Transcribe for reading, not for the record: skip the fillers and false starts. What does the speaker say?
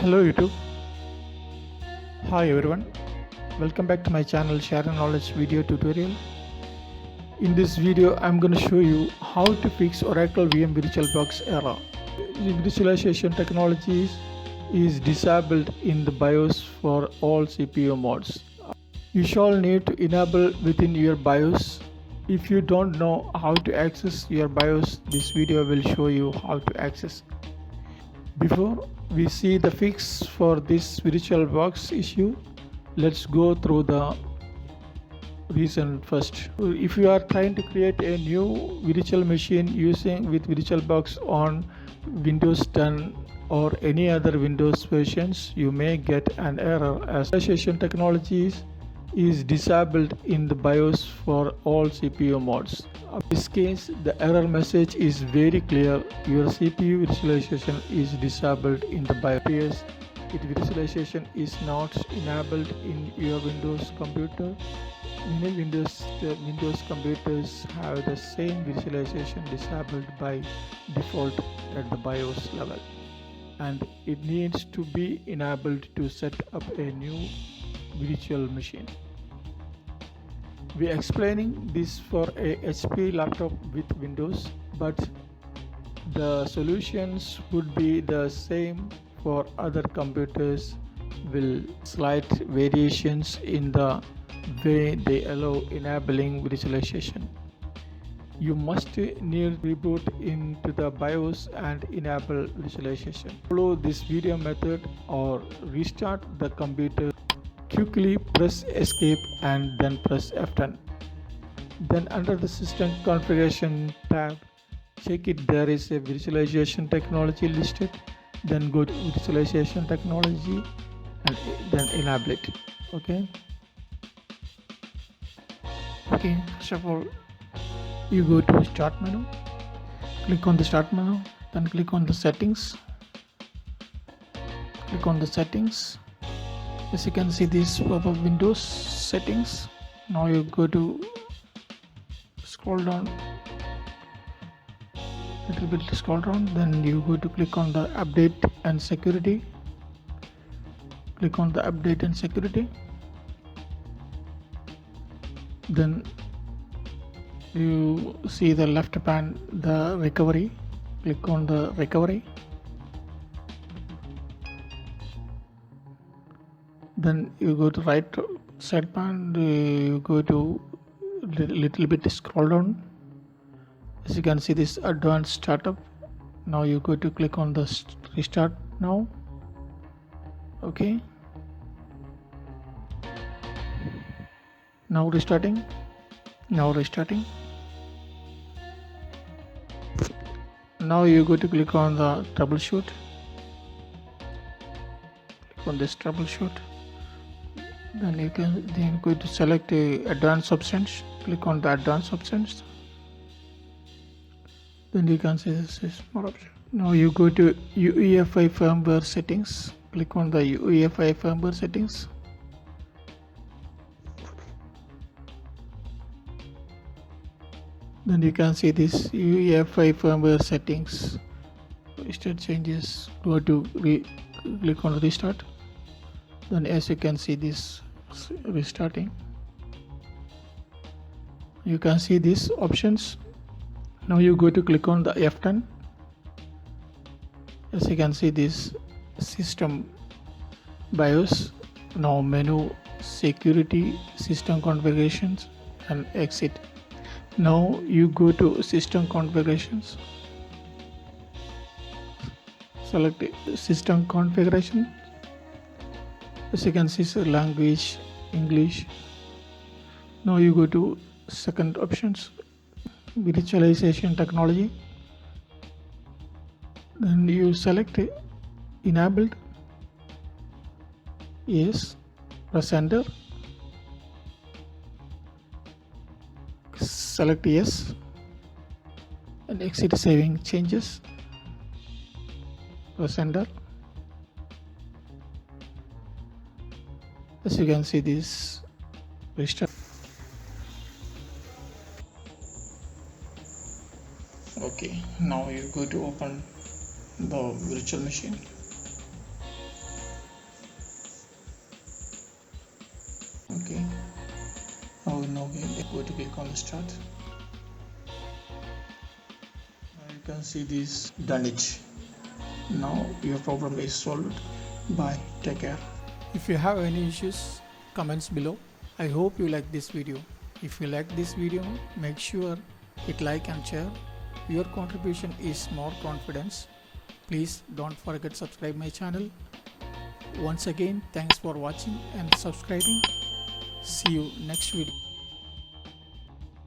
Hello YouTube. Hi everyone. Welcome back to my channel Share Knowledge video tutorial. In this video I'm going to show you how to fix Oracle VM VirtualBox error. The virtualization technology is disabled in the BIOS for all CPU modes. You shall need to enable within your BIOS. If you don't know how to access your BIOS, this video will show you how to access. Before we see the fix for this VirtualBox issue, let's go through the reason first. If you are trying to create a new virtual machine using with VirtualBox on Windows 10 or any other Windows versions, you may get an error as virtualization technologies is disabled in the BIOS for all CPU modes. In this case, the error message is very clear. Your CPU virtualization is disabled in the BIOS. If virtualization is not enabled in your Windows computer, many Windows computers have the same virtualization disabled by default at the BIOS level, and it needs to be enabled to set up a new virtual machine. We are explaining this for a HP laptop with Windows, but the solutions would be the same for other computers with slight variations in the way they allow enabling virtualization. You must need reboot into the BIOS and enable virtualization. Follow this video method or restart the computer. Quickly press escape and then press F10. Then under the system configuration tab, check if there is a virtualization technology listed. Then go to virtualization technology and then enable it. Okay, first of all you go to start menu, click on the start menu, then click on the settings. Click on the settings. As you can see, this pop-up Windows settings. Now you go to scroll down, little bit scroll down, then you go to click on the update and security. Click on the update and security. Then you see the left pan, the recovery. Click on the recovery. Then you go to right side pan, you go to little bit scroll down. As you can see, this advanced startup. Now you go to click on the restart now. Okay, now restarting. Now you go to click on the troubleshoot. Click on this troubleshoot. Then you go to select advanced options. Click on the advanced options. Then you can see this is more option. Now you go to UEFI firmware settings. Click on the UEFI firmware settings. Then you can see this UEFI firmware settings. Restart changes. Go to click on restart. Then as you can see, this restarting. You can see these options. Now you go to click on the F10. As you can see, this system BIOS. Now menu, security, system configurations, and exit. Now you go to system configurations. Select system configuration. As you can see, language English. Now you go to second options, virtualization technology. Then you select enabled. Yes, press enter. Select yes and exit saving changes. Press enter. As you can see, this restart. Okay, now you go to open the virtual machine. start. You can see this, done it. Now your problem is solved. Bye, take care. If you have any issues, comments below. I hope you like this video. If you like this video, make sure hit like and share. Your contribution is more confidence. Please don't forget to subscribe my channel. Once again, thanks for watching and subscribing. See you next video.